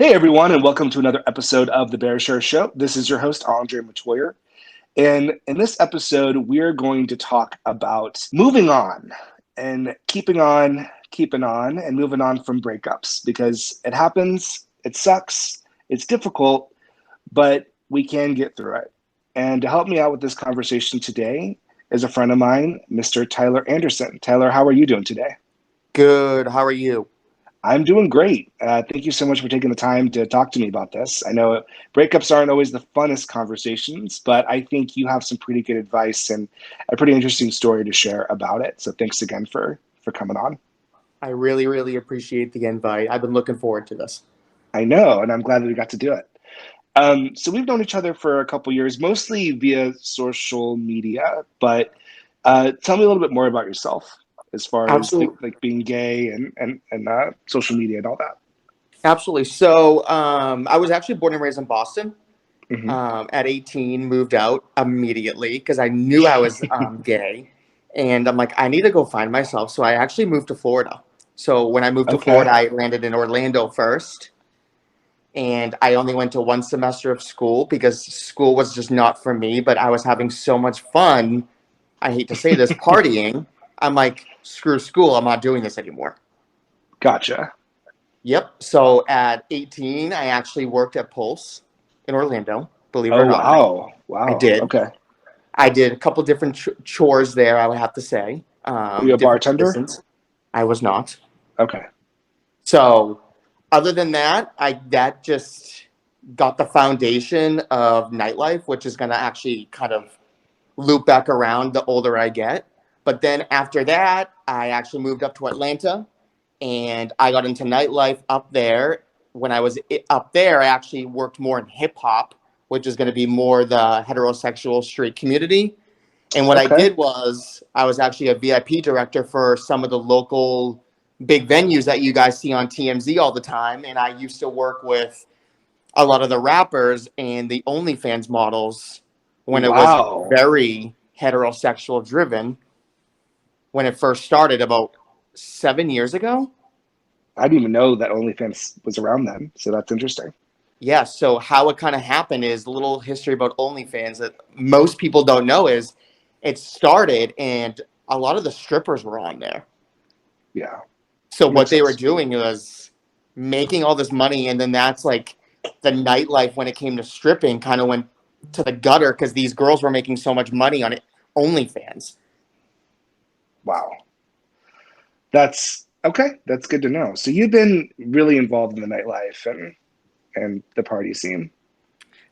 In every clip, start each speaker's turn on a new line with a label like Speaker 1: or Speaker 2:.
Speaker 1: Hey everyone, and welcome to another episode of TheBearShareShow. This is your host, Andre Matoyer. And in this episode, we're going to talk about moving on and keeping on, and moving on from breakups because it happens, it sucks, it's difficult, but we can get through it. And to help me out with this conversation today is a friend of mine, Mr. Tyler Anderson. Tyler, how are you doing today?
Speaker 2: Good. How are you?
Speaker 1: I'm doing great. Thank you so much for taking the time to talk to me about this. I know breakups aren't always the funnest conversations, but I think you have some pretty good advice and a pretty interesting story to share about it. So thanks again for coming on.
Speaker 2: I really, really appreciate the invite. I've been looking forward to this.
Speaker 1: I know, and I'm glad that we got to do it. So we've known each other for a couple years, mostly via social media. But tell me a little bit more about yourself, as far as
Speaker 2: Absolutely.
Speaker 1: like being gay and social media and all that.
Speaker 2: Absolutely. So I was actually born and raised in Boston.
Speaker 1: Hmm.
Speaker 2: At 18, moved out immediately because I knew I was gay. And I'm like, I need to go find myself. So I actually moved to Florida. So when I moved to
Speaker 1: Okay,
Speaker 2: Florida, I landed in Orlando first. And I only went to one semester of school because school was just not for me. But I was having so much fun. I hate to say this, partying. I'm like, screw school. I'm not doing this anymore.
Speaker 1: gotcha.
Speaker 2: Yep. So at 18, I actually worked at Pulse in Orlando. Believe it
Speaker 1: Oh
Speaker 2: or not,
Speaker 1: wow,
Speaker 2: I
Speaker 1: wow.
Speaker 2: did.
Speaker 1: Okay.
Speaker 2: I did a couple different chores there. I would have to say,
Speaker 1: Were you a
Speaker 2: different
Speaker 1: bartender?
Speaker 2: positions. I was not.
Speaker 1: Okay.
Speaker 2: So, other than that, I that just got the foundation of nightlife, which is going to actually kind of loop back around the older I get. But then after that, I actually moved up to Atlanta and I got into nightlife up there. When I was up there, I actually worked more in hip hop, which is going to be more the heterosexual straight community. And what I
Speaker 1: Okay.
Speaker 2: did was I was actually a VIP director for some of the local big venues that you guys see on TMZ all the time. And I used to work with a lot of the rappers and the OnlyFans models when it was
Speaker 1: Wow.
Speaker 2: very heterosexual driven when it first started about 7 years ago.
Speaker 1: I didn't even know that OnlyFans was around then, so that's interesting.
Speaker 2: Yeah, so how it kind of happened is a little history about OnlyFans that most people don't know is it started and a lot of the strippers were on there.
Speaker 1: Yeah,
Speaker 2: So what
Speaker 1: makes
Speaker 2: they were
Speaker 1: sense.
Speaker 2: doing was making all this money, and then that's like the nightlife when it came to stripping kind of went to the gutter because these girls were making so much money on it. OnlyFans.
Speaker 1: Wow. That's okay. That's good to know. So you've been really involved in the nightlife and the party scene.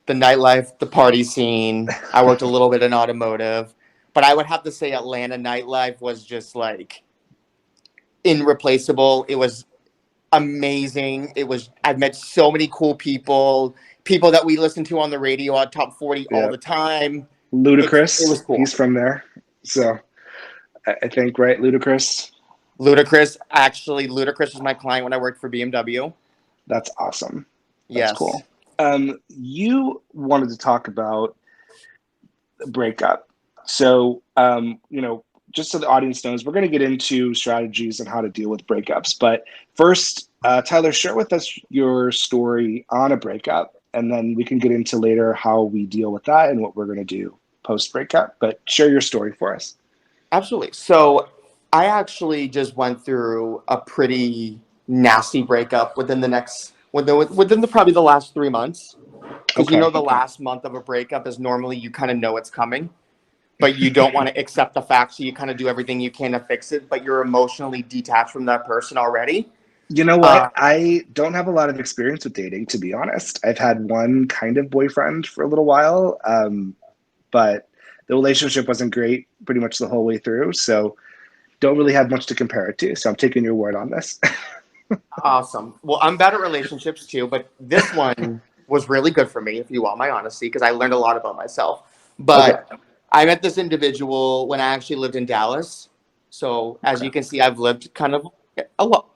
Speaker 2: The nightlife, the party scene. I worked a little bit in automotive, but I would have to say Atlanta nightlife was just like irreplaceable. It was amazing. I've met so many cool people that we listen to on the radio on Top 40 all
Speaker 1: Yeah.
Speaker 2: the time. It
Speaker 1: Ludacris,
Speaker 2: was
Speaker 1: he's
Speaker 2: cool.
Speaker 1: from there. So I think, right, Ludacris?
Speaker 2: Ludacris was my client when I worked for BMW.
Speaker 1: That's awesome. That's
Speaker 2: Yes.
Speaker 1: cool. You wanted to talk about breakup. So, just so the audience knows, we're going to get into strategies and how to deal with breakups. But first, Tyler, share with us your story on a breakup, and then we can get into later how we deal with that and what we're going to do post breakup. But share your story for us.
Speaker 2: Absolutely. So I actually just went through a pretty nasty breakup within the probably the last 3 months. Because
Speaker 1: Okay.
Speaker 2: the last month of a breakup is normally you kind of know it's coming, but you don't want to accept the fact, so you kind of do everything you can to fix it, but you're emotionally detached from that person already.
Speaker 1: You know what?
Speaker 2: Uh,
Speaker 1: I don't have a lot of experience with dating, to be honest. I've had one kind of boyfriend for a little while, but the relationship wasn't great pretty much the whole way through. So don't really have much to compare it to. So I'm taking your word on this.
Speaker 2: awesome. Well, I'm bad at relationships too, but this one was really good for me, if you want my honesty, because I learned a lot about myself.
Speaker 1: Okay.
Speaker 2: But I met this individual when I actually lived in Dallas. So as
Speaker 1: Okay.
Speaker 2: you can see, I've lived kind of a lot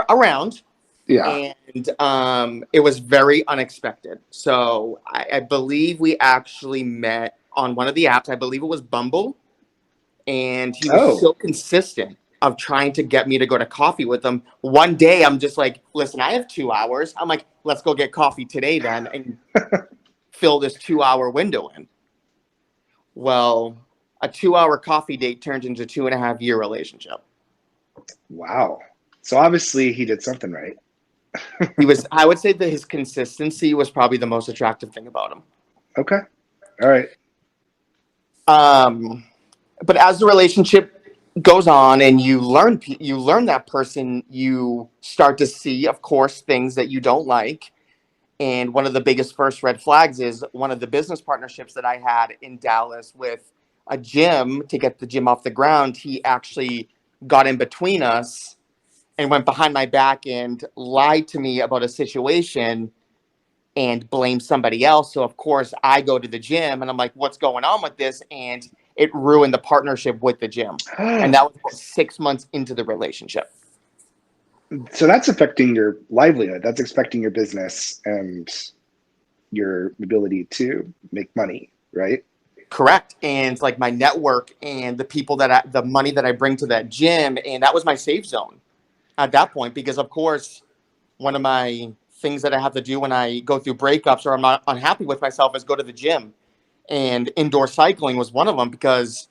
Speaker 2: around,
Speaker 1: Yeah.
Speaker 2: and it was very unexpected. So I believe we actually met on one of the apps. I believe it was Bumble, and he was
Speaker 1: Oh,
Speaker 2: so consistent. of trying to get me to go to coffee with him. One day I'm just like, listen, I have 2 hours. I'm like, let's go get coffee today then and fill this 2 hour window in. Well, a 2 hour coffee date turned into 2.5 year relationship.
Speaker 1: Wow. So obviously he did something right.
Speaker 2: I would say that his consistency was probably the most attractive thing about him.
Speaker 1: Okay. All right.
Speaker 2: But as the relationship goes on and you learn that person, you start to see, of course, things that you don't like. And one of the biggest first red flags is one of the business partnerships that I had in Dallas with a gym to get the gym off the ground. He actually got in between us and went behind my back and lied to me about a situation and blame somebody else. So of course I go to the gym and I'm like, what's going on with this? And it ruined the partnership with the gym. And that was about 6 months into the relationship.
Speaker 1: So that's affecting your livelihood. That's affecting your business and your ability to make money, right?
Speaker 2: Correct. And like my network and the people the money that I bring to that gym. And that was my safe zone at that point, because of course, one of my things that I have to do when I go through breakups or I'm not unhappy with myself is go to the gym. And indoor cycling was one of them, because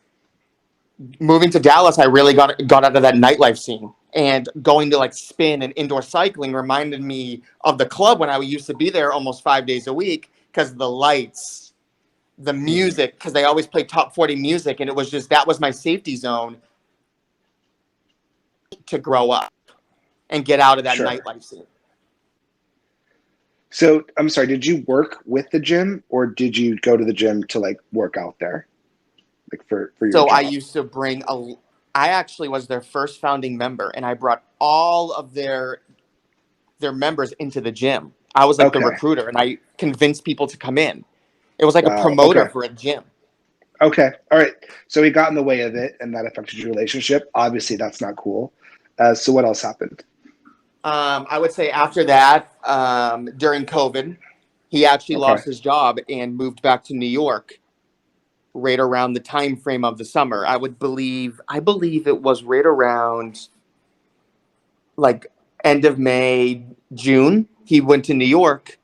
Speaker 2: moving to Dallas, I really got out of that nightlife scene. And going to like spin and indoor cycling reminded me of the club when I used to be there almost 5 days a week, because the lights, the music, because they always play top 40 music. And it was just, that was my safety zone to grow up and get out of that
Speaker 1: Sure.
Speaker 2: nightlife scene.
Speaker 1: So I'm sorry, did you work with the gym or did you go to the gym to like work out there? Like for your
Speaker 2: So I
Speaker 1: job?
Speaker 2: used to I actually was their first founding member, and I brought all of their members into the gym. I was like the
Speaker 1: Okay.
Speaker 2: recruiter, and I convinced people to come in. It was like a
Speaker 1: Wow.
Speaker 2: promoter
Speaker 1: Okay.
Speaker 2: for a gym.
Speaker 1: Okay. All right. So he got in the way of it and that affected your relationship. Obviously, that's not cool. So what else happened?
Speaker 2: I would say after that, during COVID, he actually
Speaker 1: Okay.
Speaker 2: lost his job and moved back to New York right around the time frame of the summer. I believe it was right around like end of May, June. He went to New York,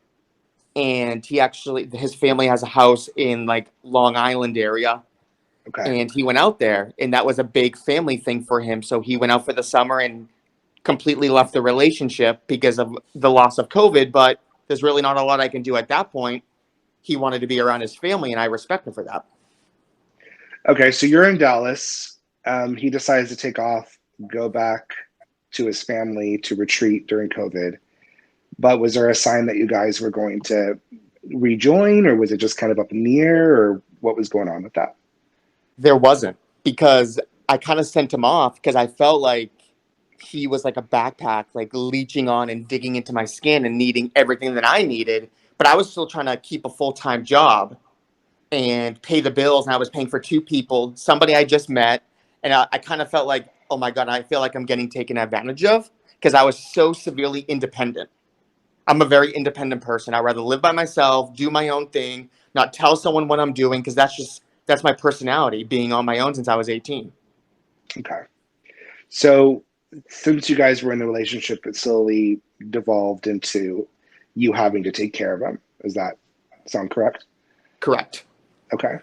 Speaker 2: and his family has a house in like Long Island area,
Speaker 1: Okay.
Speaker 2: and he went out there, and that was a big family thing for him. So he went out for the summer and completely left the relationship because of the loss of COVID. But there's really not a lot I can do at that point. He wanted to be around his family, and I respect him for that.
Speaker 1: Okay. So you're in Dallas. He decides to take off, go back to his family to retreat during COVID. But was there a sign that you guys were going to rejoin, or was it just kind of up in the air, or what was going on with that?
Speaker 2: There wasn't, because I kind of sent him off because I felt like he was like a backpack, like leeching on and digging into my skin and needing everything that I needed. But I was still trying to keep a full-time job and pay the bills. And I was paying for two people, somebody I just met. And I kind of felt like, oh my God, I feel like I'm getting taken advantage of, because I was so severely independent. I'm a very independent person. I'd rather live by myself, do my own thing, not tell someone what I'm doing, because that's my personality, being on my own since I was 18.
Speaker 1: Okay. So since you guys were in the relationship, it slowly devolved into you having to take care of him. Does that sound correct?
Speaker 2: Correct.
Speaker 1: Okay.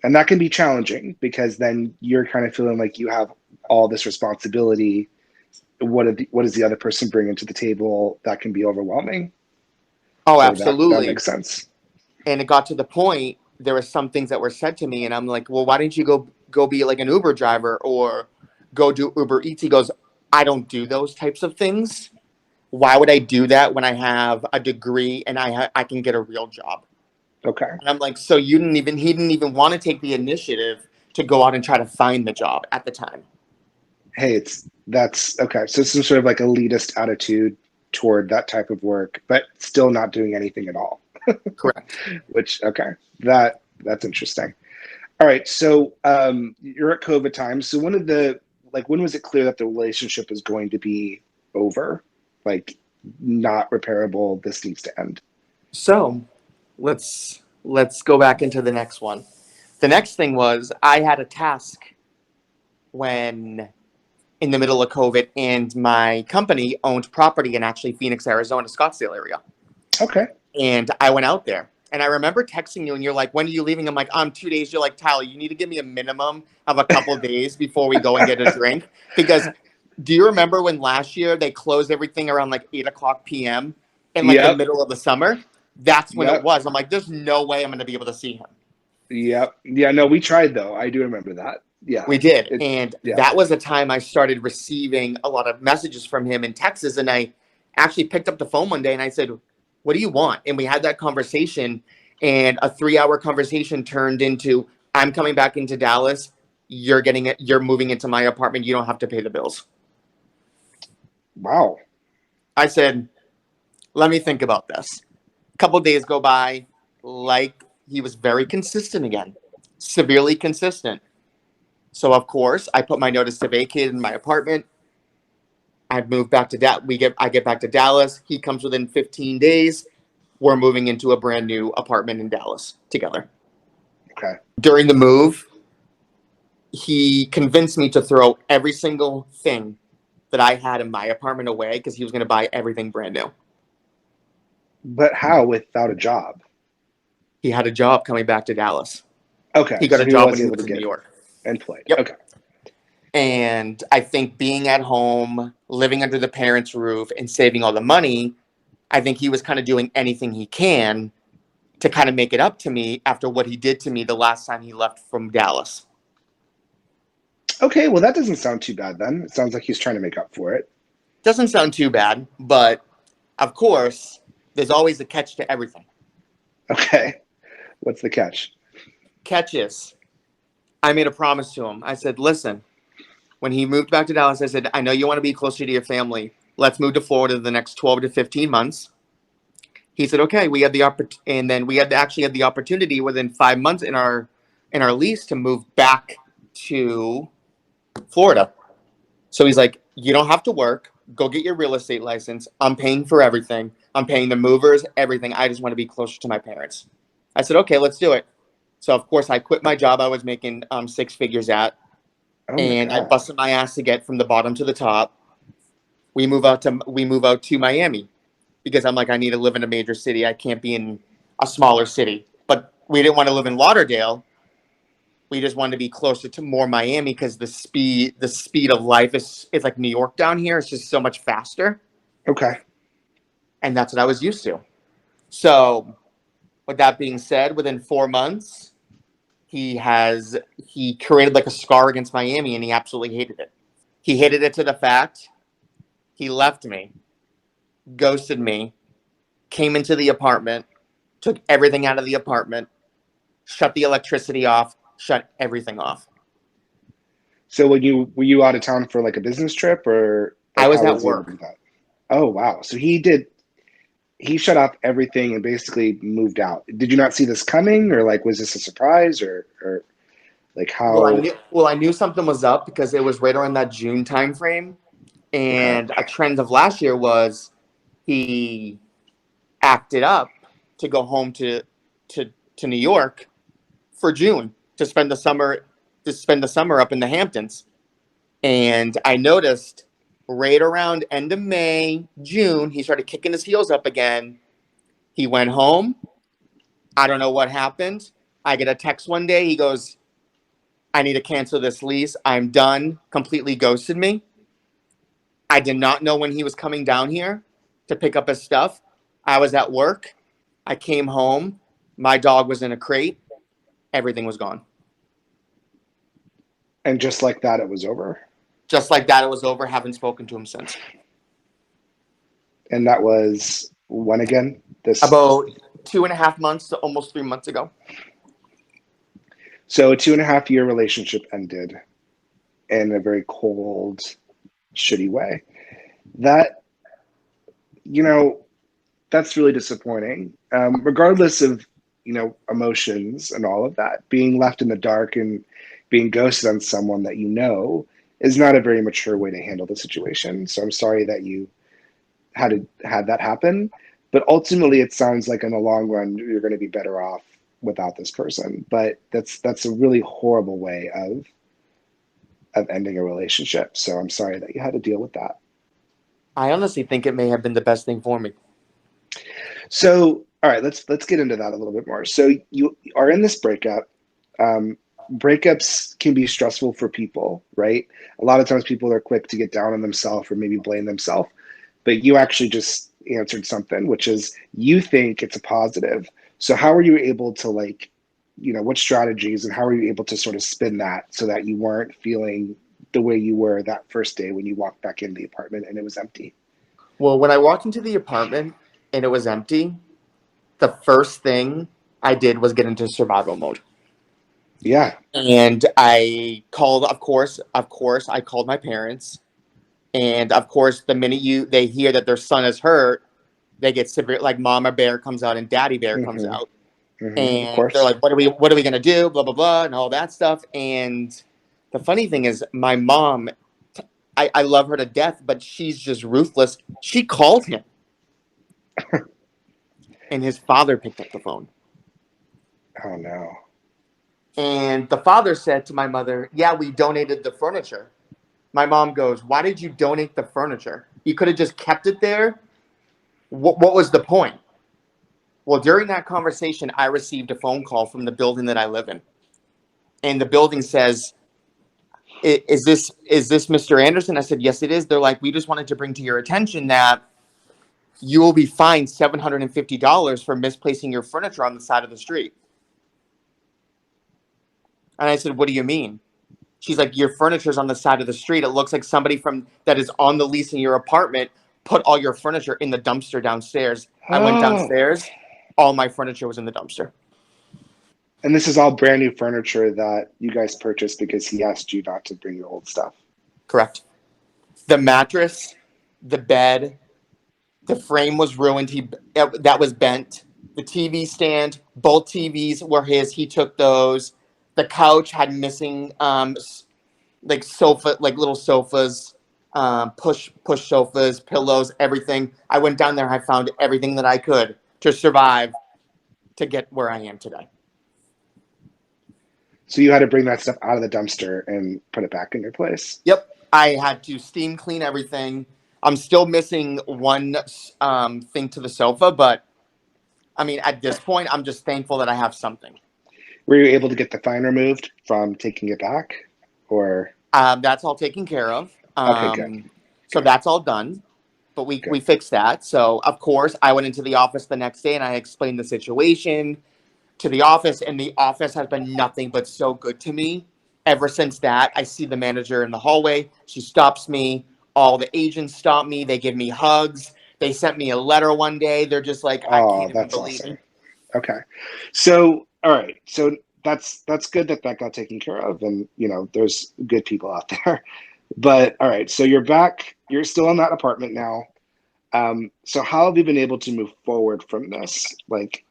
Speaker 1: And that can be challenging because then you're kind of feeling like you have all this responsibility. What does the other person bring into the table? That can be overwhelming.
Speaker 2: Oh,
Speaker 1: So that
Speaker 2: absolutely.
Speaker 1: makes sense.
Speaker 2: And it got to the point, there were some things that were said to me, and I'm like, well, why didn't you go be like an Uber driver or go do Uber Eats? He goes, I don't do those types of things. Why would I do that when I have a degree and I can get a real job?
Speaker 1: Okay.
Speaker 2: And I'm like, so he didn't even want to take the initiative to go out and try to find the job at the time.
Speaker 1: Hey, that's okay. So some sort of like elitist attitude toward that type of work, but still not doing anything at all.
Speaker 2: Correct.
Speaker 1: Which okay, that's interesting. All right, so you're at COVID time. So when was it clear that the relationship was going to be over? Like not repairable, this needs to end.
Speaker 2: So let's go back into the next one. The next thing was, I had a task when in the middle of COVID, and my company owned property in actually Phoenix, Arizona, Scottsdale area.
Speaker 1: Okay.
Speaker 2: And I went out there. And I remember texting you, and you're like, when are you leaving? I'm like, 2 days. You're like, Tyler, you need to give me a minimum of a couple of days before we go and get a drink. Because do you remember when last year they closed everything around like 8 o'clock p.m. in like the
Speaker 1: Yep.
Speaker 2: middle of the summer? That's when it
Speaker 1: Yep.
Speaker 2: was. I'm like, there's no way I'm going to be able to see him.
Speaker 1: Yep. Yeah. No, we tried though. I do remember that. Yeah.
Speaker 2: We did.
Speaker 1: It.
Speaker 2: And
Speaker 1: Yeah.
Speaker 2: that was the time I started receiving a lot of messages from him in Texas. And I actually picked up the phone one day and I said, what do you want? And we had that conversation. And a 3-hour conversation turned into, I'm coming back into Dallas. You're getting it. You're moving into my apartment. You don't have to pay the bills.
Speaker 1: Wow.
Speaker 2: I said, let me think about this. A couple of days go by. Like, he was very consistent again, severely consistent. So of course, I put my notice to vacate in my apartment. I moved back to I get back to Dallas. He comes within 15 days. We're moving into a brand new apartment in Dallas together.
Speaker 1: Okay.
Speaker 2: During the move, he convinced me to throw every single thing that I had in my apartment away because he was going to buy everything brand new.
Speaker 1: But how without a job?
Speaker 2: He had a job coming back to Dallas.
Speaker 1: Okay.
Speaker 2: He got
Speaker 1: So
Speaker 2: a
Speaker 1: he
Speaker 2: job when
Speaker 1: was
Speaker 2: he
Speaker 1: able
Speaker 2: was
Speaker 1: to
Speaker 2: in New
Speaker 1: get
Speaker 2: York.
Speaker 1: employed.
Speaker 2: Yep.
Speaker 1: Okay.
Speaker 2: And I think being at home, living under the parents' roof, and saving all the money, I think he was kind of doing anything he can to kind of make it up to me after what he did to me the last time he left from Dallas.
Speaker 1: Okay. Well, that doesn't sound too bad then. It sounds like he's trying to make up for it.
Speaker 2: Doesn't sound too bad, but of course, there's always a catch to everything.
Speaker 1: Okay. What's the catch?
Speaker 2: Catch is, I made a promise to him. I said, listen, when he moved back to Dallas, I said, I know you want to be closer to your family. Let's move to Florida the next 12 to 15 months. He said, okay. We had the and then we had actually had the opportunity within 5 months in our lease to move back to Florida. So he's like, you don't have to work. Go get your real estate license. I'm paying for everything. I'm paying the movers, everything. I just want to be closer to my parents. I said, okay, let's do it. So of course I quit my job I was making 6 figures at,
Speaker 1: Oh my
Speaker 2: and I
Speaker 1: God.
Speaker 2: busted my ass to get from the bottom to the top. We move out to Miami because I'm like, I need to live in a major city. I can't be in a smaller city. But we didn't want to live in Lauderdale. We just wanted to be closer to more Miami because the speed of life is like New York down here. It's just so much faster.
Speaker 1: Okay.
Speaker 2: And that's what I was used to. So with that being said, within 4 months, he created like a scar against Miami, and he absolutely hated it. He hated it to the fact he left me, ghosted me, came into the apartment, took everything out of the apartment, shut the electricity off, shut everything off.
Speaker 1: So were you out of town for like a business trip or
Speaker 2: I
Speaker 1: like
Speaker 2: was
Speaker 1: how
Speaker 2: at
Speaker 1: was he able to do
Speaker 2: work.
Speaker 1: that? Oh wow. So he shut off everything and basically moved out. Did you not see this coming or like was this a surprise or like how
Speaker 2: I knew something was up because it was right around that June time frame.
Speaker 1: okay.
Speaker 2: And a trend of last year was he acted up to go home to New York for June to spend the summer up in the Hamptons. And I noticed right around end of May, June, he started kicking his heels up again. He went home. I don't know what happened. I get a text one day. He goes, I need to cancel this lease. I'm done. Completely ghosted me. I did not know when he was coming down here to pick up his stuff. I was at work. I came home. My dog was in a crate. Everything was gone.
Speaker 1: And just like that it was over.
Speaker 2: Just like that, it was over. Haven't spoken to him since.
Speaker 1: And that was when again? This
Speaker 2: About 2.5 months to almost 3 months ago.
Speaker 1: so a 2.5 year relationship ended in a very cold, shitty way. That you know, that's really disappointing. Regardless of emotions and all of that, being left in the dark and being ghosted on someone that you know is not a very mature way to handle the situation. So I'm sorry that you had that happen, but ultimately it sounds like in the long run you're going to be better off without this person. But that's a really horrible way of of ending a relationship. So I'm sorry that you had to deal with that.
Speaker 2: I honestly think it may have been the best thing for me.
Speaker 1: So, all right, let's get into that a little bit more. So you are in this breakup. Um, Breakups can be stressful for people, right? A lot of times people are quick to get down on themselves or maybe blame themselves, but you actually just answered something, which is you think it's a positive. So how are you able to like, what strategies and how are you able to sort of spin that so that you weren't feeling the way you were that first day when you walked back in the apartment and it was empty?
Speaker 2: Well, when I walked into the apartment and it was empty, the first thing I did was get into survival mode.
Speaker 1: Yeah.
Speaker 2: And I called, of course, I called my parents. And of course, the minute they hear that their son is hurt, they get severe. Like Mama Bear comes out and Daddy Bear comes
Speaker 1: Mm-hmm.
Speaker 2: out,
Speaker 1: Mm-hmm. Of
Speaker 2: and they're
Speaker 1: course.
Speaker 2: like, "What are we gonna do?" Blah blah blah, and all that stuff. And the funny thing is, my mom, I love her to death, but she's just ruthless. She called him, and his father picked up the phone.
Speaker 1: Oh no.
Speaker 2: And the father said to my mother, "Yeah, we donated the furniture." My mom goes, "Why did you donate the furniture? You could have just kept it there. What was the point?" Well, during that conversation, I received a phone call from the building that I live in. And the building says, "Is this Mr. Anderson?" I said, "Yes, it is." They're like, "We just wanted to bring to your attention that you will be fined $750 for misplacing your furniture on the side of the street." And I said, "What do you mean?" She's like, "Your furniture's on the side of the street. It looks like somebody from that is on the lease in your apartment put all your furniture in the dumpster downstairs." I went
Speaker 1: Oh.
Speaker 2: downstairs. All my furniture was in the dumpster.
Speaker 1: And this is all brand new furniture that you guys purchased because he asked you not to bring your old stuff.
Speaker 2: Correct. The mattress, the bed, the frame was ruined. That was bent. The TV stand, both TVs were his. He took those. The couch had missing like sofa, like little sofas, push sofas, pillows, everything. I went down there. I found everything that I could to survive to get where I am today.
Speaker 1: So you had to bring that stuff out of the dumpster and put it back in your place.
Speaker 2: Yep, I had to steam clean everything. I'm still missing one thing to the sofa, but I mean, at this point, I'm just thankful that I have something.
Speaker 1: Were you able to get the fine removed from taking it back? Or
Speaker 2: That's all taken care of.
Speaker 1: okay, good,
Speaker 2: So
Speaker 1: good,
Speaker 2: that's all done. But we
Speaker 1: good.
Speaker 2: we fixed that. So of course, I went into the office the next day and I explained the situation to the office, and the office has been nothing but so good to me. Ever since that, I see the manager in the hallway. She stops me. All the agents stop me. They give me hugs. They sent me a letter one day. They're just like, "I
Speaker 1: Oh,
Speaker 2: can't even
Speaker 1: that's
Speaker 2: believe
Speaker 1: awesome.
Speaker 2: it."
Speaker 1: Okay. So, all right. So that's good that that got taken care of, and there's good people out there. But all right. So you're back. You're still in that apartment now. So how have you been able to move forward from this? Like,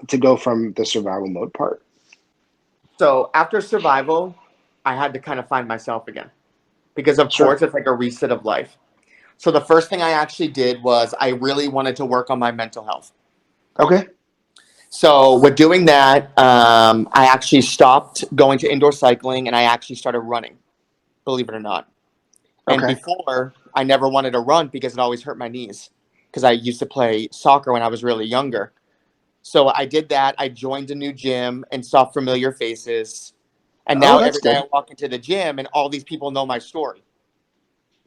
Speaker 1: to go from the survival mode part.
Speaker 2: So after survival, I had to kind of find myself again because, of
Speaker 1: Sure.
Speaker 2: course, it's like a reset of life. So the first thing I actually did was I really wanted to work on my mental health.
Speaker 1: Okay.
Speaker 2: So with doing that, I actually stopped going to indoor cycling and I actually started running, believe it or not. And
Speaker 1: Okay.
Speaker 2: before, I never wanted to run because it always hurt my knees because I used to play soccer when I was really younger. So I did that. I joined a new gym and saw familiar faces. And
Speaker 1: Oh,
Speaker 2: now
Speaker 1: that's
Speaker 2: every day
Speaker 1: good.
Speaker 2: I walk into the gym and all these people know my story.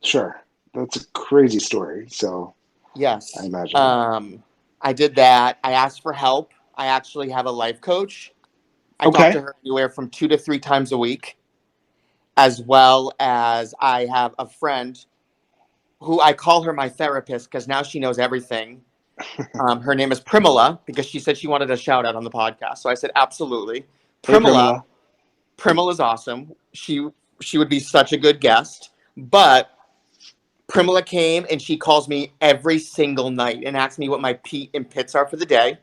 Speaker 1: Sure. That's a crazy story. So I
Speaker 2: Yes.
Speaker 1: imagine.
Speaker 2: I did that. I asked for help. I actually have a life coach. I talk to
Speaker 1: Okay.
Speaker 2: her anywhere from 2 to 3 times a week, as well as I have a friend who I call her my therapist because now she knows everything. Her name is Primala because she said she wanted a shout out on the podcast. So I said, absolutely.
Speaker 1: Hey,
Speaker 2: Primala,
Speaker 1: Primala.
Speaker 2: Primala is awesome. She would be such a good guest. But Primala came and she calls me every single night and asks me what my Pete and pits are for the day,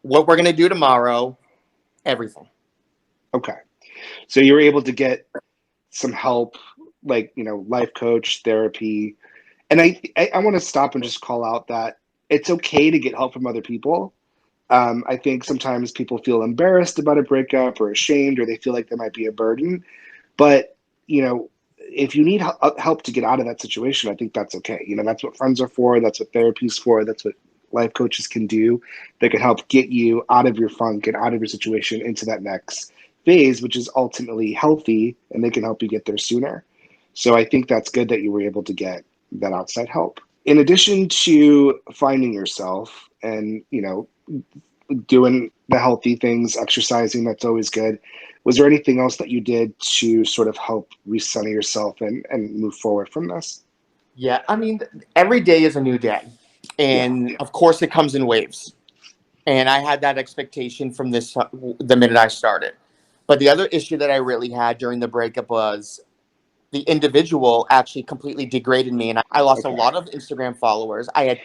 Speaker 2: what we're gonna do tomorrow, everything.
Speaker 1: Okay. So you were able to get some help, like, life coach, therapy. And I want to stop and just call out that it's okay to get help from other people. I think sometimes people feel embarrassed about a breakup or ashamed, or they feel like they might be a burden. But if you need help to get out of that situation, I think that's okay. That's what friends are for. That's what therapy's for. That's what life coaches can do. They can help get you out of your funk and out of your situation into that next phase, which is ultimately healthy, and they can help you get there sooner. So I think that's good that you were able to get that outside help. In addition to finding yourself and, doing the healthy things, exercising, that's always good. Was there anything else that you did to sort of help recenter yourself and move forward from this?
Speaker 2: Yeah, I mean, every day is a new day.
Speaker 1: Yeah.
Speaker 2: And of course, it comes in waves. And I had that expectation from the minute I started. But the other issue that I really had during the breakup was the individual actually completely degraded me. And I lost a
Speaker 1: Okay.
Speaker 2: lot of Instagram followers. I had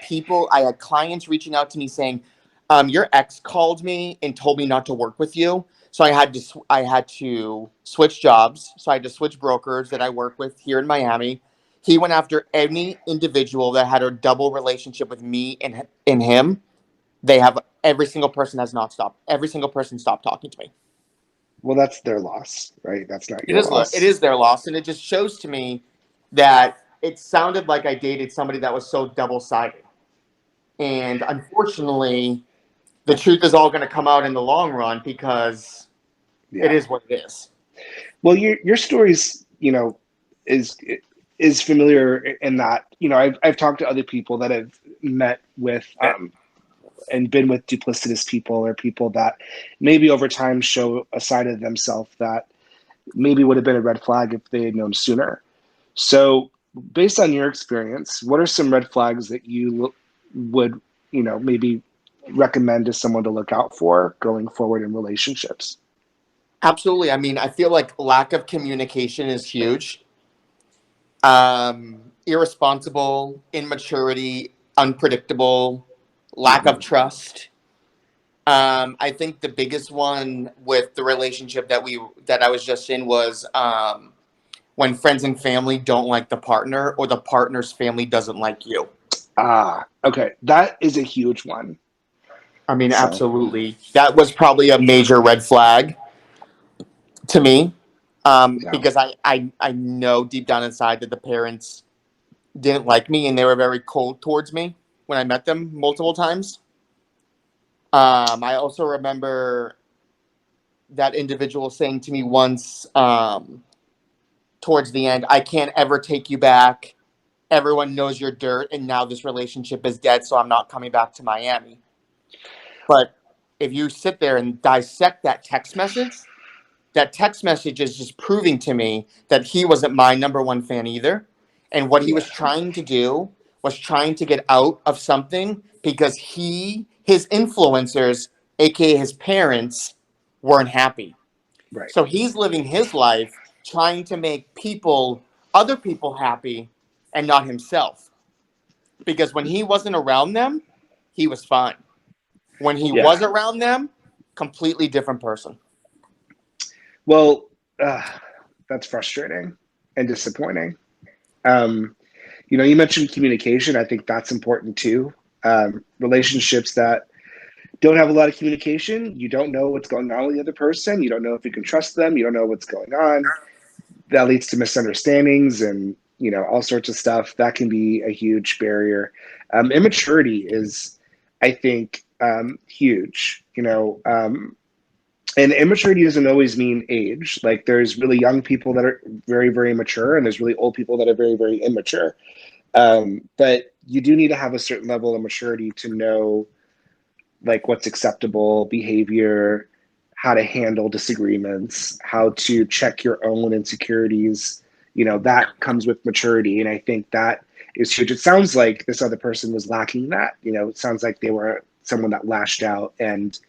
Speaker 2: clients reaching out to me saying, your ex called me and told me not to work with you. So I had to switch jobs. So I had to switch brokers that I work with here in Miami. He went after any individual that had a double relationship with me and him. They have every single person has not stopped. Every single person stopped talking to me.
Speaker 1: Well, that's their loss, right? That's not
Speaker 2: It
Speaker 1: your
Speaker 2: is it
Speaker 1: loss.
Speaker 2: is their loss, and it just shows to me that it sounded like I dated somebody that was so double sided. And unfortunately, the truth is all going to come out in the long run because it
Speaker 1: Yeah.
Speaker 2: is what it is.
Speaker 1: Well, your stories, is is familiar in that, I've talked to other people that have met with and been with duplicitous people, or people that maybe over time show a side of themselves that maybe would have been a red flag if they had known sooner. So, based on your experience, what are some red flags that you would, maybe recommend to someone to look out for going forward in relationships?
Speaker 2: Absolutely. I mean, I feel like lack of communication is huge. Irresponsible, immaturity, unpredictable, lack of
Speaker 1: Hmm.
Speaker 2: trust. I think the biggest one with the relationship that I was just in was when friends and family don't like the partner or the partner's family doesn't like you.
Speaker 1: Ah, okay. That is a huge one.
Speaker 2: I mean,
Speaker 1: So,
Speaker 2: absolutely. That was probably a major red flag to me
Speaker 1: yeah.
Speaker 2: because I know deep down inside that the parents didn't like me and they were very cold towards me when I met them multiple times. I also remember that individual saying to me once towards the end, I can't ever take you back. Everyone knows you're dirt, and now this relationship is dead, so I'm not coming back to Miami. But if you sit there and dissect that text message is just proving to me that he wasn't my number one fan either. And what he
Speaker 1: Yeah.
Speaker 2: was trying to do was trying to get out of something because his influencers, aka his parents, weren't happy.
Speaker 1: Right.
Speaker 2: So he's living his life trying to make other people happy and not himself. Because when he wasn't around them, he was fine. When he
Speaker 1: Yeah.
Speaker 2: was around them, completely different person.
Speaker 1: Well, uh, that's frustrating and disappointing. Um, you mentioned communication. I think that's important too. Relationships that don't have a lot of communication, you don't know what's going on with the other person. You don't know if you can trust them. You don't know what's going on. That leads to misunderstandings and, all sorts of stuff. That can be a huge barrier. Immaturity is, I think, huge. And immaturity doesn't always mean age. Like, there's really young people that are very, very mature, and there's really old people that are very, very immature. But you do need to have a certain level of maturity to know, like, what's acceptable behavior, how to handle disagreements, how to check your own insecurities. That comes with maturity. And I think that is huge. It sounds like this other person was lacking that. It sounds like they were someone that lashed out and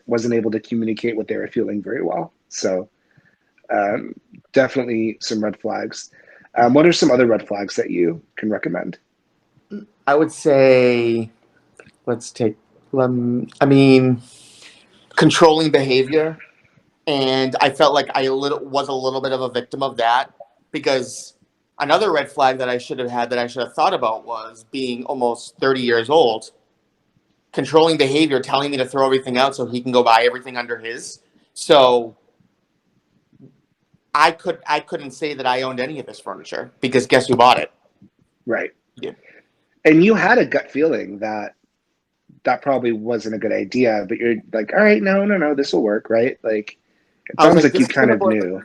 Speaker 1: wasn't able to communicate what they were feeling very well. So, um, definitely some red flags. What are some other red flags that you can recommend?
Speaker 2: I would say, let's take, I mean, controlling behavior. And I felt like was a little bit of a victim of that because another red flag that I should have had that I should have thought about was being almost 30 years old, controlling behavior, telling me to throw everything out so he can go buy everything under his. So I couldn't say that I owned any of this furniture because guess who bought it?
Speaker 1: Right.
Speaker 2: Yeah.
Speaker 1: And you had a gut feeling that that probably wasn't a good idea, but you're like, all right, no, this will work, right? Like, it
Speaker 2: I was
Speaker 1: sounds
Speaker 2: like,
Speaker 1: like
Speaker 2: this
Speaker 1: you
Speaker 2: is
Speaker 1: kind
Speaker 2: gonna
Speaker 1: of
Speaker 2: work.
Speaker 1: knew.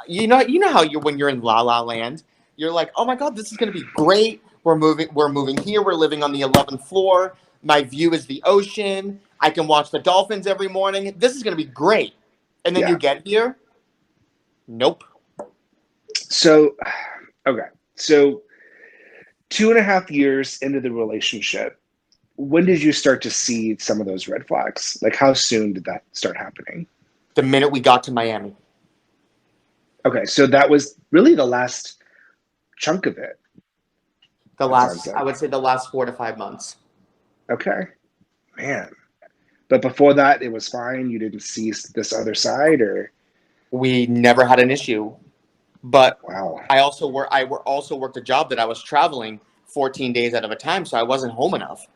Speaker 2: You know how when you're in La La Land, you're like, oh my god, this is gonna be great. We're moving here. We're living on the 11th floor. My view is the ocean. I can watch the dolphins every morning. This is gonna be great. And then you
Speaker 1: Yeah.
Speaker 2: get here, nope.
Speaker 1: So, okay. So, 2.5 years into the relationship, when did you start to see some of those red flags? Like, how soon did that start happening?
Speaker 2: The minute we got to Miami,
Speaker 1: Okay. So, that was really the last chunk of it, it sounds
Speaker 2: I
Speaker 1: like.
Speaker 2: would say the last 4 to 5 months.
Speaker 1: Okay. Man. But before that, it was fine. You didn't see this other side, or
Speaker 2: We never had an issue. But
Speaker 1: wow.
Speaker 2: I also worked a job that I was traveling 14 days out of a time, so I wasn't home enough.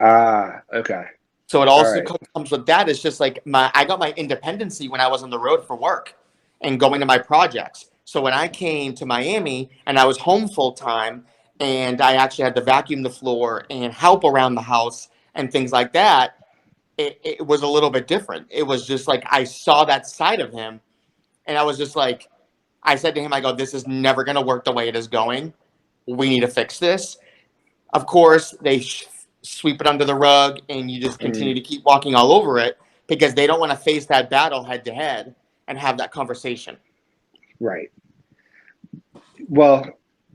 Speaker 1: Ah, okay.
Speaker 2: So it
Speaker 1: All
Speaker 2: also
Speaker 1: right.
Speaker 2: comes with that. It's just like I got my independency when I was on the road for work and going to my projects. So when I came to Miami and I was home full time and I actually had to vacuum the floor and help around the house and things like that, it was a little bit different. It was just like I saw that side of him and I was just like, I said to him, I go, this is never going to work the way it is going. We need to fix this. Of course, they sweep it under the rug and you just continue
Speaker 1: Mm,
Speaker 2: to keep walking all over it because they don't want to face that battle head to head and have that conversation.
Speaker 1: right. Well,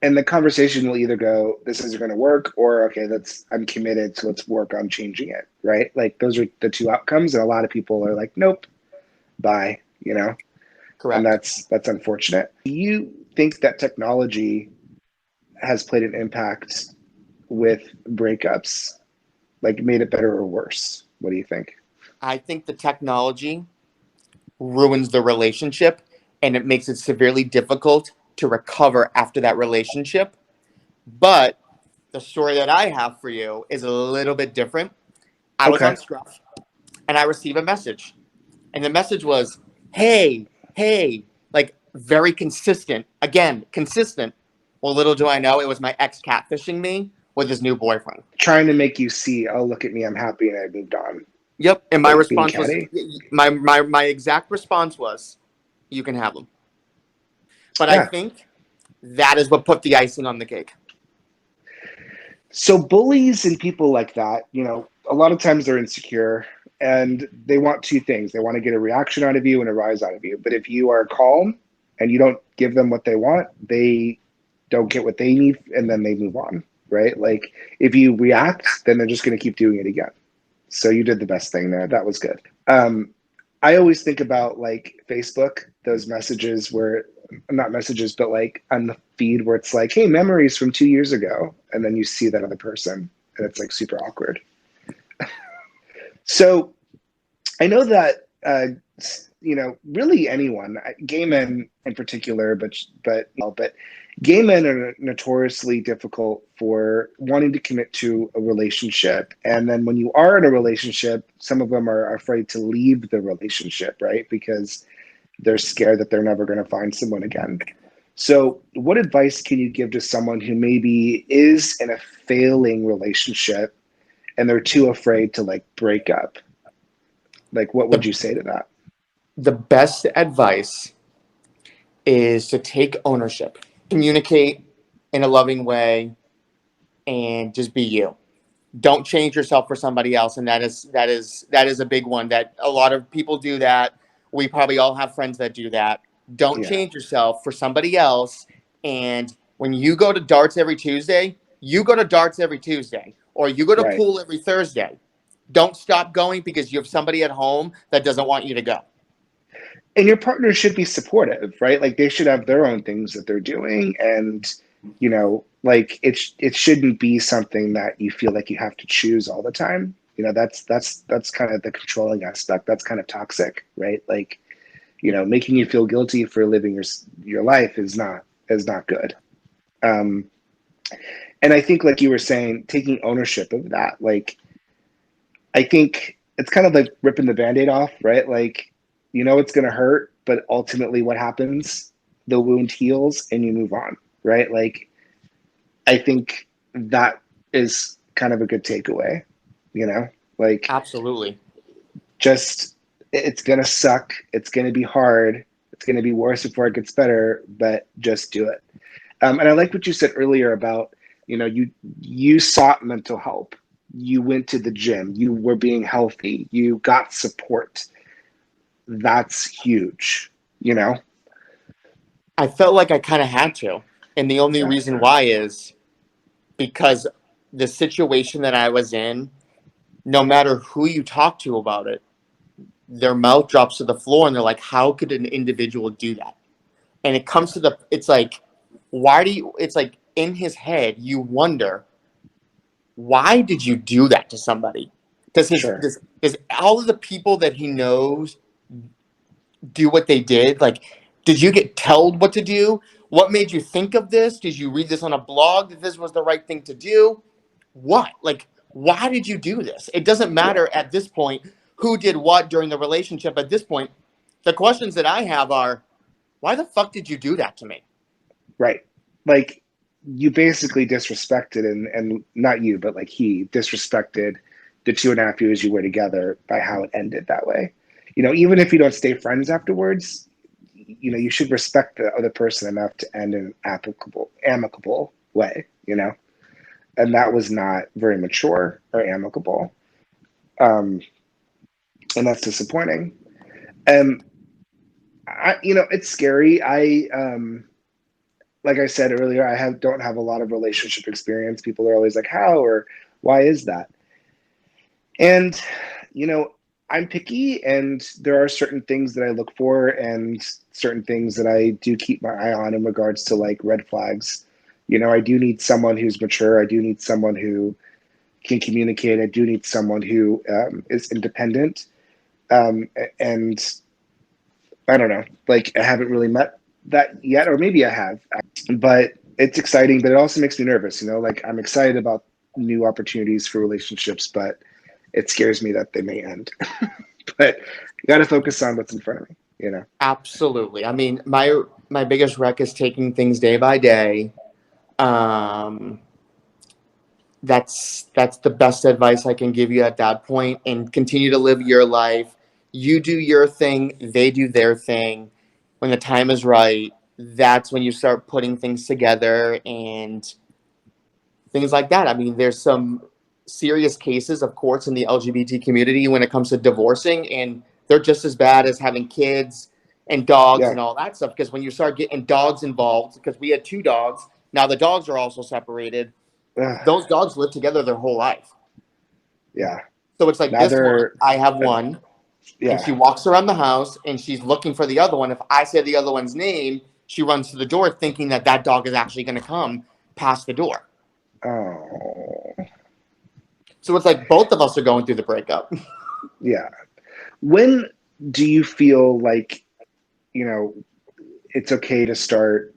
Speaker 1: and the conversation will either go, this isn't going to work, or okay, I'm committed, so let's work on changing it, right? Like those are the two outcomes, and a lot of people are like, nope, bye, and
Speaker 2: Correct.
Speaker 1: that's unfortunate. Do you think that technology has played an impact with breakups, like made it better or worse? What do you think?
Speaker 2: I think the technology ruins the relationship and it makes it severely difficult to recover after that relationship. But the story that I have for you is a little bit different. I was
Speaker 1: Okay.
Speaker 2: on Scruff and I received a message. And the message was, hey, hey, like very consistent. Again, consistent. Well, little do I know, it was my ex catfishing me with his new boyfriend.
Speaker 1: Trying to make you see, oh, look at me, I'm happy, and I moved on.
Speaker 2: Yep. And my
Speaker 1: Like being
Speaker 2: response was,
Speaker 1: catty.
Speaker 2: my exact response was, you can have them. But I
Speaker 1: Yeah.
Speaker 2: think that is what put the icing on the cake.
Speaker 1: So bullies and people like that, a lot of times they're insecure and they want two things. They want to get a reaction out of you and a rise out of you. But if you are calm and you don't give them what they want, they don't get what they need and then they move on, right? Like if you react, then they're just going to keep doing it again. So you did the best thing there. That was good. I always think about like Facebook, those messages where not messages, but like on the feed where it's like, hey, memories from 2 years ago. And then you see that other person and it's like super awkward. So I know that, really anyone, gay men in particular, but gay men are notoriously difficult for wanting to commit to a relationship. And then when you are in a relationship, some of them are afraid to leave the relationship, right? Because they're scared that they're never going to find someone again. So, what advice can you give to someone who maybe is in a failing relationship and they're too afraid to like break up? Like, what would
Speaker 2: The,
Speaker 1: you say to that?
Speaker 2: the best advice is to take ownership, communicate in a loving way, and just be you. Don't change yourself for somebody else, and that is a big one that a lot of people do. That we probably all have friends that do that. Don't
Speaker 1: Yeah,
Speaker 2: change yourself for somebody else. And when you go to darts every Tuesday, you go to darts every Tuesday, or you go to
Speaker 1: right.
Speaker 2: pool every Thursday. Don't stop going because you have somebody at home that doesn't want you to go.
Speaker 1: And your partner should be supportive, right? Like they should have their own things that they're doing, and like it shouldn't be something that you feel like you have to choose all the time. That's kind of the controlling aspect. That's kind of toxic, right? Like making you feel guilty for living your life is not good. Um, and I think, like you were saying, taking ownership of that, like I think it's kind of like ripping the band-aid off, right? Like, it's going to hurt, but ultimately what happens? the wound heals and you move on, right? Like, I think that is kind of a good takeaway, you know? Like,
Speaker 2: Absolutely.
Speaker 1: just, it's going to suck. It's going to be hard. It's going to be worse before it gets better, but just do it. And I like what you said earlier about, you sought mental help. You went to the gym. You were being healthy. You got support. That's huge, you know?
Speaker 2: I felt like I kind of had to. And the only
Speaker 1: Yeah,
Speaker 2: reason why is because the situation that I was in, no matter who you talk to about it, their mouth drops to the floor and they're like, how could an individual do that? And it comes to it's like, it's like in his head, you wonder, why did you do that to somebody?
Speaker 1: sure.
Speaker 2: Does all of the people that he knows do what they did? Like, did you get told what to do? What made you think of this? Did you read this on a blog that this was the right thing to do? What? Like, why did you do this? It doesn't
Speaker 1: Yeah,
Speaker 2: matter at this point who did what during the relationship. At this point, the questions that I have are, why the fuck did you do that to me?
Speaker 1: right. Like, you basically disrespected, and not you, but like he disrespected the 2.5 years you were together by how it ended that way. Even if you don't stay friends afterwards, you should respect the other person enough to end in an amicable way, and that was not very mature or amicable. Um, and that's disappointing. And it's scary. Like I said earlier, don't have a lot of relationship experience. People are always like, how or why is that? And, you know, I'm picky, and there are certain things that I look for and certain things that I do keep my eye on in regards to like red flags. I do need someone who's mature. I do need someone who can communicate. I do need someone who is independent. And I don't know, like I haven't really met that yet, or maybe I have, but it's exciting, but it also makes me nervous. Like I'm excited about new opportunities for relationships, but it scares me that they may end. But you got to focus on what's in front of me.
Speaker 2: Absolutely. I mean, my biggest wreck is taking things day by day. Um, that's the best advice I can give you at that point, and continue to live your life. You do your thing, they do their thing. When the time is right, that's when you start putting things together and things like that. I mean, there's some serious cases, of course, in the LGBT community when it comes to divorcing, and they're just as bad as having kids and dogs
Speaker 1: Yeah.
Speaker 2: and all that stuff. Because when you start getting dogs involved, because we had 2 dogs, now the dogs are also separated.
Speaker 1: Ugh,
Speaker 2: Those dogs live together their whole life.
Speaker 1: yeah.
Speaker 2: So it's like
Speaker 1: Now
Speaker 2: this one,
Speaker 1: they're,
Speaker 2: I have one, and she
Speaker 1: yeah.
Speaker 2: walks around the house and she's looking for the other one. If I say the other one's name, she runs to the door thinking that that dog is actually going to come past the door.
Speaker 1: Oh,
Speaker 2: So it's like both of us are going through the breakup.
Speaker 1: yeah. When do you feel like, you know, it's okay to start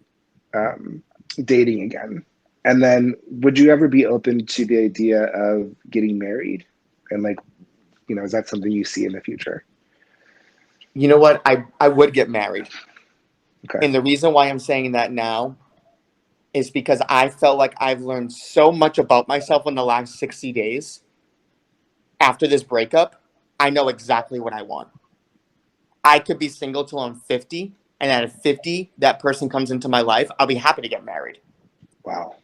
Speaker 1: dating again? And then would you ever be open to the idea of getting married? And like, is that something you see in the future?
Speaker 2: You know what? I would get married.
Speaker 1: Okay.
Speaker 2: And the reason why I'm saying that now is because I felt like I've learned so much about myself in the last 60 days after this breakup. I know exactly what I want. I could be single till I'm 50, and at 50, that person comes into my life. I'll be happy to get married.
Speaker 1: Wow.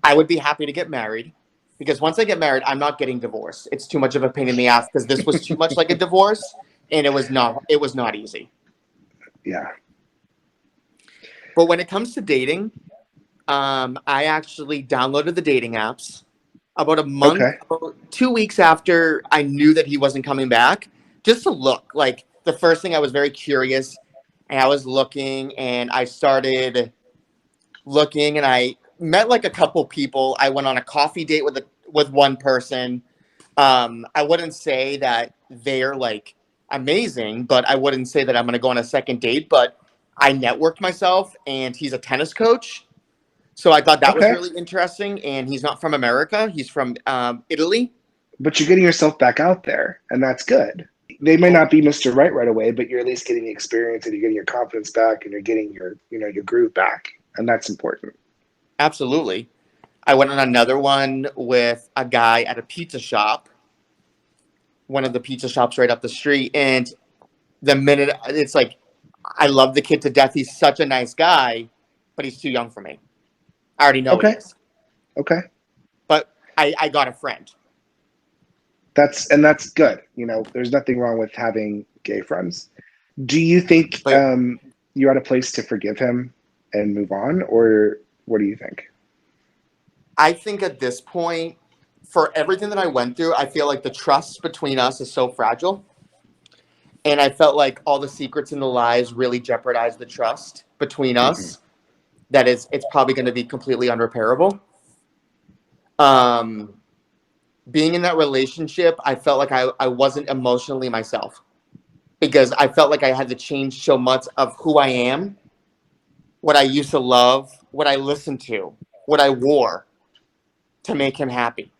Speaker 2: I would be happy to get married because once I get married, I'm not getting divorced. It's too much of a pain in the ass because this was too much like a divorce, and it was not easy.
Speaker 1: Yeah.
Speaker 2: But when it comes to dating, I actually downloaded the dating apps
Speaker 1: Okay.
Speaker 2: about 2 weeks after I knew that he wasn't coming back, just to look. Like the first thing, I was very curious, and I was looking, and I started looking, and I met like a couple people. I went on a coffee date with one person. I wouldn't say that they're like amazing, but I wouldn't say that I'm going to go on a second date. But I networked myself, and he's a tennis coach. So I thought that was
Speaker 1: Okay.
Speaker 2: really interesting. And he's not from America; he's from Italy.
Speaker 1: But you're getting yourself back out there, and that's good. they may not be Mr. Right away, but you're at least getting the experience and you're getting your confidence back and you're getting your, your groove back. And that's important.
Speaker 2: Absolutely. I went on another one with a guy at a pizza shop, one of the pizza shops right up the street. And the minute it's like, I love the kid to death. He's such a nice guy, but he's too young for me. I already know he
Speaker 1: Okay.
Speaker 2: is.
Speaker 1: Okay.
Speaker 2: But I got a friend.
Speaker 1: That's good. There's nothing wrong with having gay friends. Do you think
Speaker 2: But
Speaker 1: you're at a place to forgive him and move on, or what do you think?
Speaker 2: I think at this point, for everything that I went through, I feel like the trust between us is so fragile. And I felt like all the secrets and the lies really jeopardized the trust between
Speaker 1: Hmm.
Speaker 2: us. That is, it's probably going to be completely unrepairable. Um, Being in that relationship, I felt like I wasn't emotionally myself because I felt like I had to change so much of who I am, what I used to love, what I listened to, what I wore to make him happy.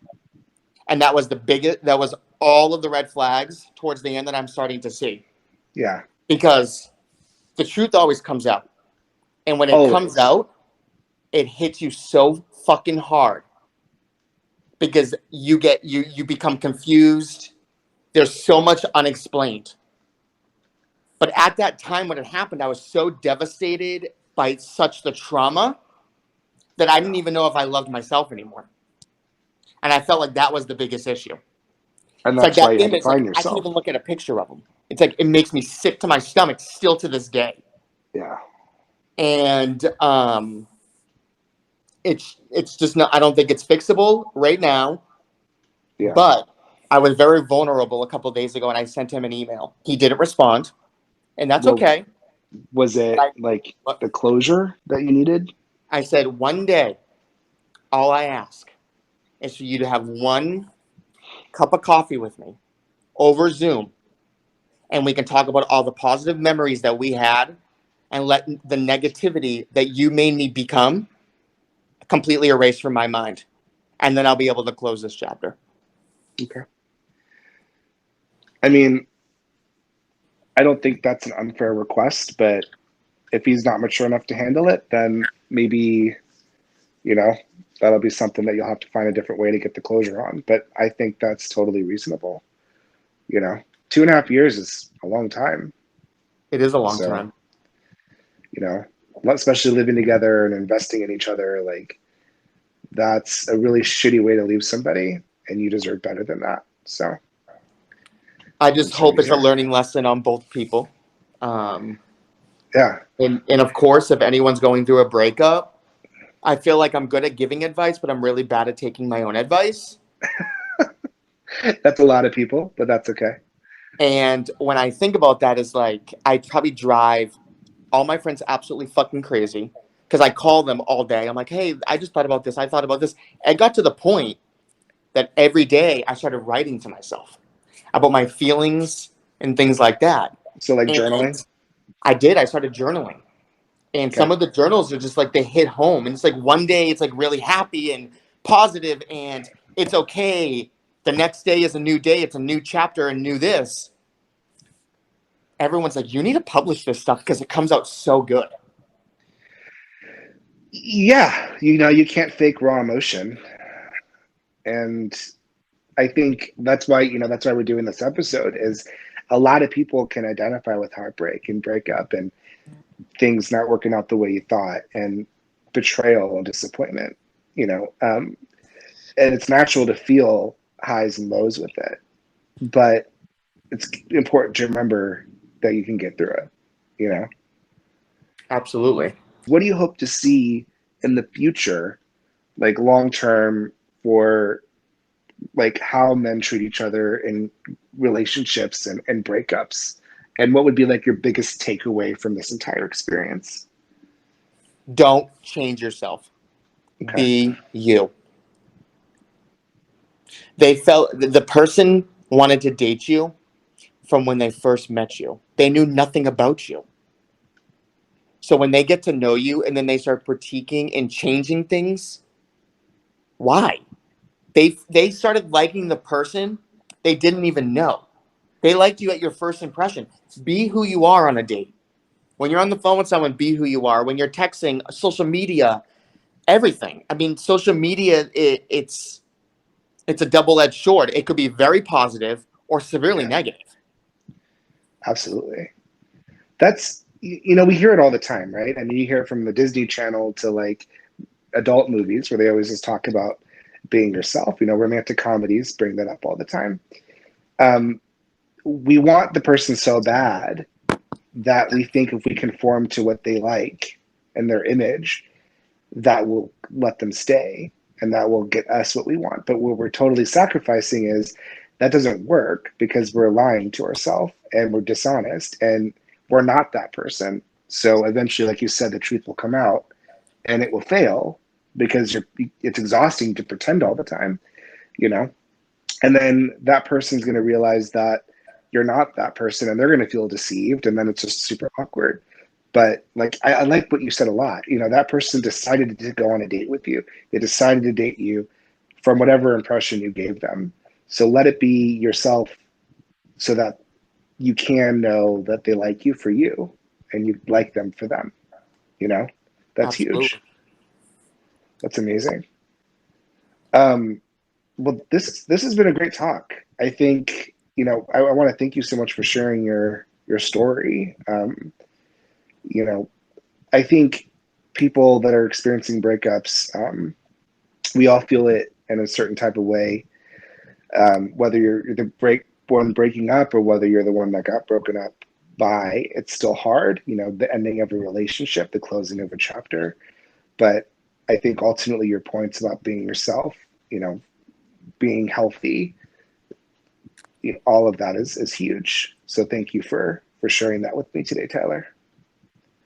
Speaker 2: And that was the biggest, that was all of the red flags towards the end that I'm starting to see
Speaker 1: Yeah,
Speaker 2: because the truth always comes out. And when it comes
Speaker 1: always.
Speaker 2: out, it hits you so fucking hard because you become confused. There's so much unexplained. But at that time when it happened, I was so devastated by such the trauma that I didn't even know if I loved myself anymore. And I felt like that was the biggest issue.
Speaker 1: And
Speaker 2: It's like
Speaker 1: that's why
Speaker 2: that
Speaker 1: you had to
Speaker 2: image, like
Speaker 1: find
Speaker 2: I can
Speaker 1: yourself.
Speaker 2: even look at a picture of him. It's like it makes me sick to my stomach still to this day.
Speaker 1: Yeah,
Speaker 2: And it's just not, I don't think it's fixable right now.
Speaker 1: yeah.
Speaker 2: But I was very vulnerable a couple of days ago and I sent him an email. He didn't respond, and that's
Speaker 1: Well,
Speaker 2: okay.
Speaker 1: was
Speaker 2: But
Speaker 1: it like the closure that you needed?
Speaker 2: I said, one day, all I ask is for you to have one cup of coffee with me over Zoom, and we can talk about all the positive memories that we had and let the negativity that you made me become completely erase from my mind. And then I'll be able to close this chapter.
Speaker 1: Okay. I mean, I don't think that's an unfair request, but if he's not mature enough to handle it, then maybe, you know, that'll be something that you'll have to find a different way to get the closure on. But I think that's totally reasonable. You know, 2.5 years is a long time.
Speaker 2: It is a long
Speaker 1: So,
Speaker 2: time.
Speaker 1: you know, especially living together and investing in each other, like that's a really shitty way to leave somebody, and you deserve better than that. So,
Speaker 2: I
Speaker 1: I'm
Speaker 2: just
Speaker 1: sorry
Speaker 2: hope
Speaker 1: to
Speaker 2: it's a
Speaker 1: hear.
Speaker 2: learning lesson on both people. Um,
Speaker 1: Yeah.
Speaker 2: and of course, if anyone's going through a breakup, I feel like I'm good at giving advice, but I'm really bad at taking my own advice.
Speaker 1: That's a lot of people, but that's okay.
Speaker 2: And when I think about that, is like I probably drive all my friends absolutely fucking crazy because I call them all day. I'm like, hey, I just thought about this. I thought about this. I got to the point that every day I started writing to myself about my feelings and things like that.
Speaker 1: So, like
Speaker 2: And
Speaker 1: journaling.
Speaker 2: I did. I started journaling. And some
Speaker 1: Okay.
Speaker 2: of the journals are just like they hit home. And it's like one day it's like really happy and positive and it's okay. The next day is a new day. It's a new chapter and new this. Everyone's like, you need to publish this stuff because it comes out so good.
Speaker 1: Yeah, you can't fake raw emotion. And I think that's why we're doing this episode is a lot of people can identify with heartbreak and breakup and things not working out the way you thought and betrayal and disappointment, you know. And it's natural to feel highs and lows with it, but it's important to remember that you can get through it, you know.
Speaker 2: Absolutely.
Speaker 1: What do you hope to see in the future, like long term, for like how men treat each other in relationships and breakups? And what would be like your biggest takeaway from this entire experience?
Speaker 2: Don't change yourself.
Speaker 1: Okay.
Speaker 2: Be you. They felt the person wanted to date you from when they first met you. They knew nothing about you. So when they get to know you and then they start critiquing and changing things, why? They started liking the person they didn't even know. They liked you at your first impression. Be who you are on a date. When you're on the phone with someone, be who you are. When you're texting, social media, everything. I mean, social media, it's a double-edged sword. It could be very positive or severely
Speaker 1: Yeah,
Speaker 2: negative.
Speaker 1: absolutely. That's, we hear it all the time, right? I mean, you hear it from the Disney Channel to like adult movies where they always just talk about being yourself. Romantic comedies bring that up all the time. Um, we want the person so bad that we think if we conform to what they like and their image, that will let them stay and that will get us what we want. But what we're totally sacrificing is that doesn't work because we're lying to ourselves and we're dishonest and we're not that person. So eventually, like you said, the truth will come out and it will fail because it's exhausting to pretend all the time, you know? And then that person's going to realize that you're not that person and they're going to feel deceived. And then it's just super awkward. But like, I like what you said a lot. That person decided to go on a date with you. They decided to date you from whatever impression you gave them. So let it be yourself so that you can know that they like you for you and you like them for them. You know, that's
Speaker 2: Absolutely.
Speaker 1: huge. That's amazing. Um, well, this has been a great talk. I think, I want to thank you so much for sharing your story. You know, I think people that are experiencing breakups, we all feel it in a certain type of way. Whether you're the one breaking up or whether you're the one that got broken up by, it's still hard. The ending of a relationship, the closing of a chapter. But I think ultimately your points about being yourself, being healthy, all of that is huge. So thank you for sharing that with me today, Tyler.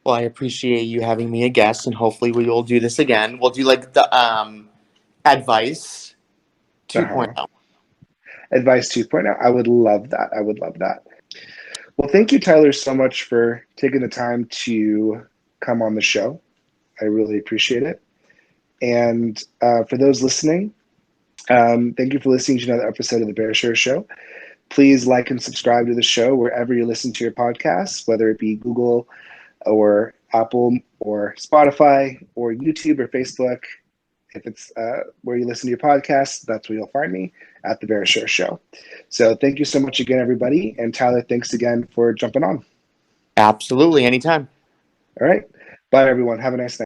Speaker 2: Well, I appreciate you having me a guest, and hopefully we will do this again. We'll do like the advice 2.0.
Speaker 1: Uh-huh. Advice 2.0. I would love that. I would love that. Well, thank you, Tyler, so much for taking the time to come on the show. I really appreciate it. And for those listening, thank you for listening to another episode of The Bear Share Show. Please like and subscribe to the show wherever you listen to your podcasts, whether it be Google or Apple or Spotify or YouTube or Facebook. If it's where you listen to your podcast, that's where you'll find me at The Bear Share Show. So thank you so much again, everybody. And Tyler, thanks again for jumping on.
Speaker 2: Absolutely, anytime.
Speaker 1: All right. Bye, everyone. Have a nice night.